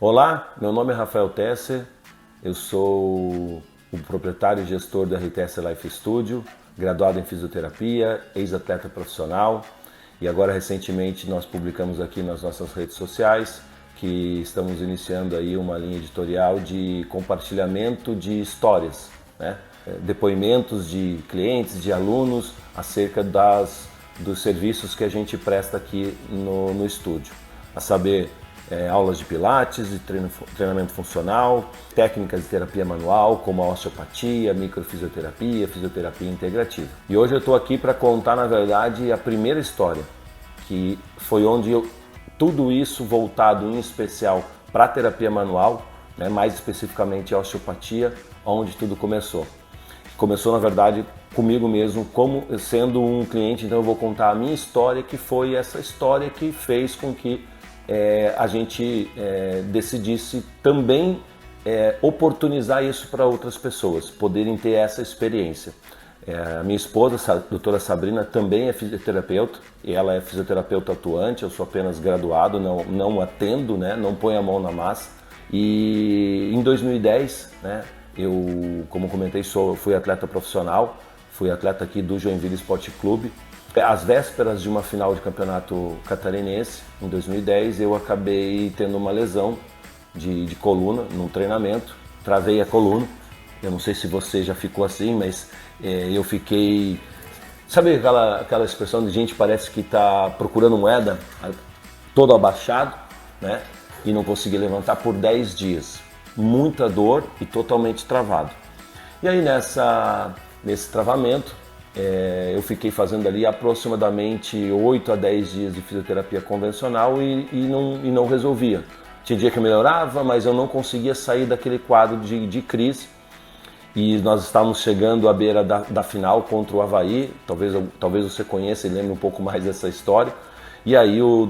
Olá, meu nome é Rafael Tesser, eu sou o proprietário e gestor da RTS Life Studio, graduado em fisioterapia, ex-atleta profissional e agora recentemente nós publicamos aqui nas nossas redes sociais que estamos iniciando aí uma linha editorial de compartilhamento de histórias, né? Depoimentos de clientes, de alunos acerca dos serviços que a gente presta aqui no estúdio, a saber, aulas de pilates, de treinamento funcional, técnicas de terapia manual, como a osteopatia, microfisioterapia, fisioterapia integrativa. E hoje eu estou aqui para contar, na verdade, a primeira história, que foi onde tudo isso voltado em especial para a terapia manual, né, mais especificamente a osteopatia, onde tudo começou. Começou, na verdade, comigo mesmo, como sendo um cliente, então eu vou contar a minha história, que foi essa história que fez com que a gente decidisse também oportunizar isso para outras pessoas, poderem ter essa experiência. A minha esposa, a doutora Sabrina, também é fisioterapeuta, e ela é fisioterapeuta atuante, eu sou apenas graduado, não atendo, né, não ponho a mão na massa. E em 2010, né, eu, como comentei, fui atleta profissional, fui atleta aqui do Joinville Esporte Clube. Às vésperas de uma final de campeonato catarinense, em 2010, eu acabei tendo uma lesão de coluna num treinamento, travei a coluna. Eu não sei se você já ficou assim, mas eu fiquei... Sabe aquela expressão de gente parece que está procurando moeda, todo abaixado, né? E não consegui levantar por 10 dias. Muita dor e totalmente travado. E aí nesse travamento, eu fiquei fazendo ali aproximadamente 8 a 10 dias de fisioterapia convencional e não resolvia. Tinha dia que eu melhorava, mas eu não conseguia sair daquele quadro de crise. E nós estávamos chegando à beira da final contra o Avaí, talvez você conheça e lembre um pouco mais dessa história. E aí o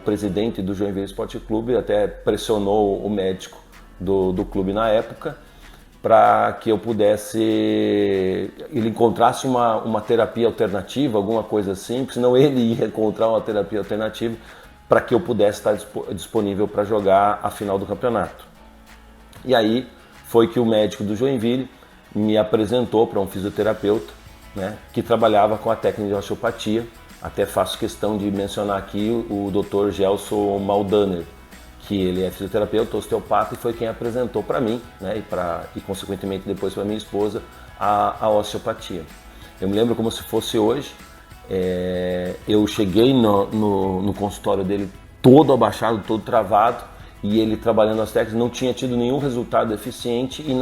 presidente do Joinville Esporte Clube até pressionou o médico do clube na época, para que eu pudesse, ele encontrasse uma terapia alternativa, alguma coisa assim, porque senão ele ia encontrar uma terapia alternativa para que eu pudesse estar disponível para jogar a final do campeonato. E aí foi que o médico do Joinville me apresentou para um fisioterapeuta, né, que trabalhava com a técnica de osteopatia. Até faço questão de mencionar aqui o Dr. Gelson Maldaner, que ele é fisioterapeuta, osteopata, e foi quem apresentou para mim, né, e consequentemente depois para minha esposa, a osteopatia. Eu me lembro como se fosse hoje. Eu cheguei no consultório dele todo abaixado, todo travado, e ele trabalhando as técnicas, não tinha tido nenhum resultado eficiente, e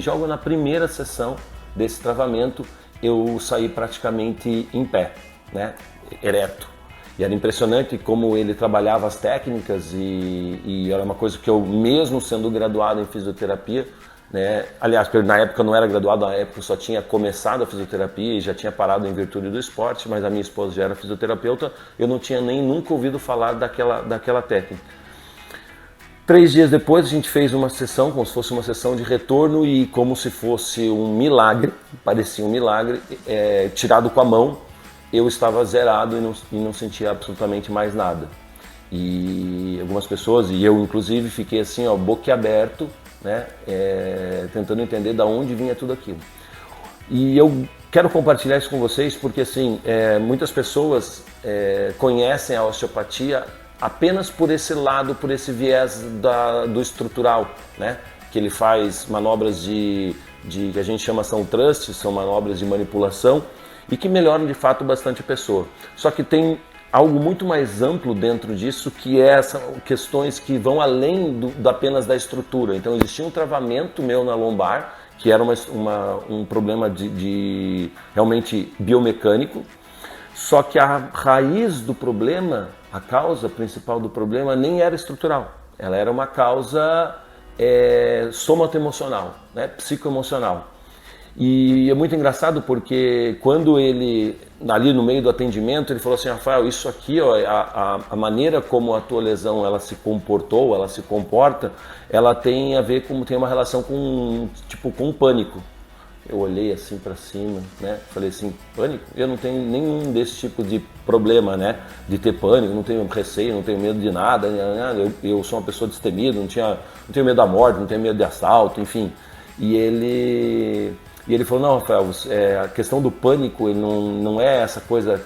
logo na primeira sessão desse travamento eu saí praticamente em pé, né, ereto. E era impressionante como ele trabalhava as técnicas e era uma coisa que eu, mesmo sendo graduado em fisioterapia, né, aliás, porque na época eu não era graduado, na época eu só tinha começado a fisioterapia e já tinha parado em virtude do esporte, mas a minha esposa já era fisioterapeuta, eu não tinha nunca ouvido falar daquela técnica. 3 dias depois a gente fez uma sessão, como se fosse uma sessão de retorno e como se fosse um milagre, parecia um milagre, tirado com a mão. Eu estava zerado e não sentia absolutamente mais nada. E algumas pessoas, e eu inclusive, fiquei assim, ó, boquiaberto, né, tentando entender de onde vinha tudo aquilo. E eu quero compartilhar isso com vocês porque assim, muitas pessoas conhecem a osteopatia apenas por esse lado, por esse viés do estrutural, né, que ele faz manobras que a gente chama são thrust, são manobras de manipulação, e que melhoram de fato bastante a pessoa. Só que tem algo muito mais amplo dentro disso, que são questões que vão além apenas da estrutura. Então existia um travamento meu na lombar, que era um problema de realmente biomecânico, só que a raiz do problema, a causa principal do problema nem era estrutural, ela era uma causa somato-emocional, né, psicoemocional. E é muito engraçado porque quando ele, ali no meio do atendimento, ele falou assim: Rafael, isso aqui, ó, a maneira como a tua lesão ela se comportou, ela se comporta, ela tem a ver tem uma relação com o pânico. Eu olhei assim para cima, né? Falei assim, pânico? Eu não tenho nenhum desse tipo de problema, né? De ter pânico, não tenho receio, não tenho medo de nada. Eu sou uma pessoa destemida, não tenho medo da morte, não tenho medo de assalto, enfim. E ele falou, não, Rafael, a questão do pânico ele não é essa coisa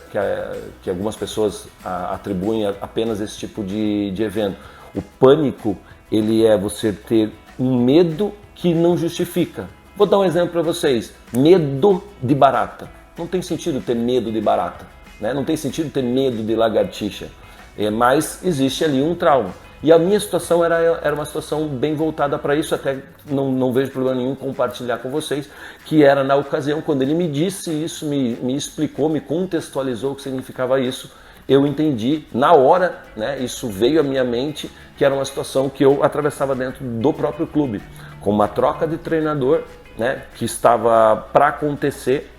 que algumas pessoas atribuem apenas esse tipo de evento. O pânico, ele é você ter um medo que não justifica. Vou dar um exemplo para vocês. Medo de barata. Não tem sentido ter medo de barata, né? Não tem sentido ter medo de lagartixa. Mas existe ali um trauma. E a minha situação era uma situação bem voltada para isso, até não vejo problema nenhum compartilhar com vocês, que era na ocasião, quando ele me disse isso, me explicou, me contextualizou o que significava isso, eu entendi na hora, né? Isso veio à minha mente, que era uma situação que eu atravessava dentro do próprio clube, com uma troca de treinador, né, que estava para acontecer,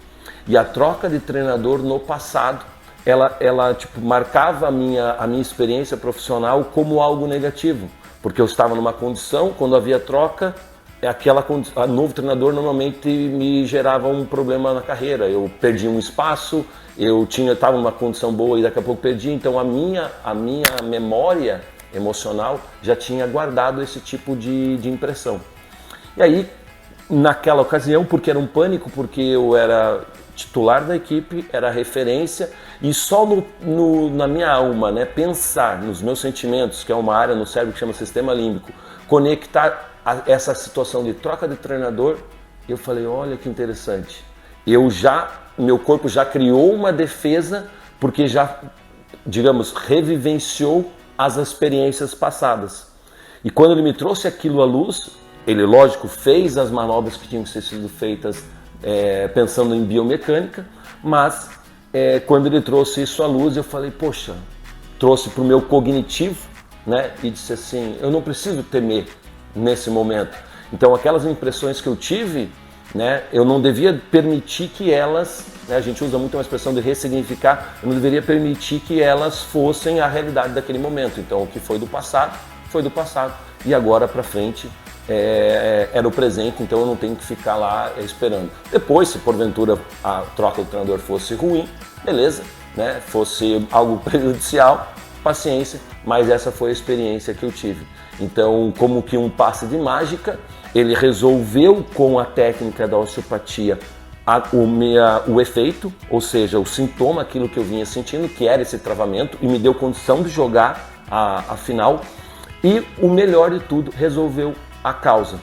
e a troca de treinador no passado, ela tipo, marcava a minha experiência profissional como algo negativo, porque eu estava numa condição, quando havia troca, a novo treinador normalmente me gerava um problema na carreira, eu perdi um espaço, eu estava numa condição boa e daqui a pouco perdi, então a minha memória emocional já tinha guardado esse tipo de impressão. E aí, naquela ocasião, porque era um pânico, porque eu era titular da equipe, era referência, e só na minha alma, né, pensar nos meus sentimentos, que é uma área no cérebro que chama sistema límbico, conectar essa situação de troca de treinador, eu falei, olha que interessante, meu corpo já criou uma defesa, porque já, digamos, revivenciou as experiências passadas. E quando ele me trouxe aquilo à luz, ele, lógico, fez as manobras que tinham que ser sido feitas pensando em biomecânica, mas quando ele trouxe isso à luz, eu falei, poxa, trouxe para o meu cognitivo, né? E disse assim, eu não preciso temer nesse momento. Então, aquelas impressões que eu tive, né? Eu não devia permitir que elas, né? A gente usa muito uma expressão de ressignificar, eu não deveria permitir que elas fossem a realidade daquele momento. Então, o que foi do passado, e agora para frente era o presente, então eu não tenho que ficar lá esperando. Depois, se porventura a troca do treinador fosse ruim, beleza, né? Fosse algo prejudicial, paciência, mas essa foi a experiência que eu tive. Então, como que um passe de mágica, ele resolveu com a técnica da osteopatia o efeito, ou seja, o sintoma, aquilo que eu vinha sentindo, que era esse travamento, e me deu condição de jogar a final. E o melhor de tudo, resolveu a causa,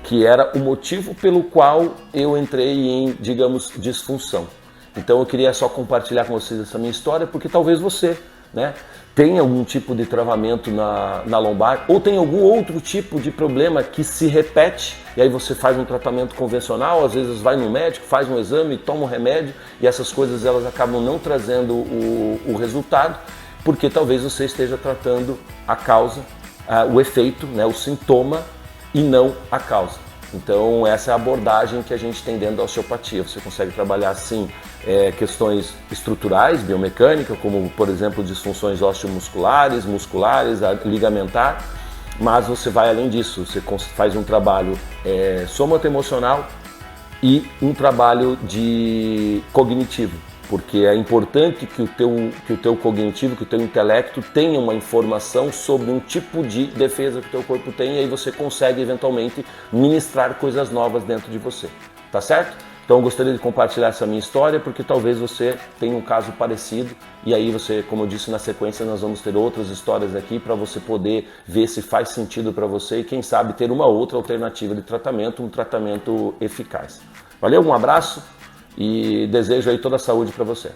que era o motivo pelo qual eu entrei em, digamos, disfunção. Então eu queria só compartilhar com vocês essa minha história, porque talvez você, né, tenha algum tipo de travamento na lombar, ou tem algum outro tipo de problema que se repete, e aí você faz um tratamento convencional, às vezes vai no médico, faz um exame, toma um remédio, e essas coisas elas acabam não trazendo o resultado, porque talvez você esteja tratando a causa, o efeito, né, o sintoma, e não a causa. Então essa é a abordagem que a gente tem dentro da osteopatia. Você consegue trabalhar sim questões estruturais, biomecânica, como por exemplo disfunções osteomusculares, musculares, ligamentar, mas você vai além disso, você faz um trabalho somato-emocional e um trabalho de cognitivo, porque é importante que o teu cognitivo, que o teu intelecto tenha uma informação sobre um tipo de defesa que o teu corpo tem, e aí você consegue eventualmente ministrar coisas novas dentro de você, tá certo? Então eu gostaria de compartilhar essa minha história, porque talvez você tenha um caso parecido, e aí você, como eu disse na sequência, nós vamos ter outras histórias aqui para você poder ver se faz sentido para você e quem sabe ter uma outra alternativa de tratamento, um tratamento eficaz. Valeu, um abraço e desejo aí toda a saúde para você.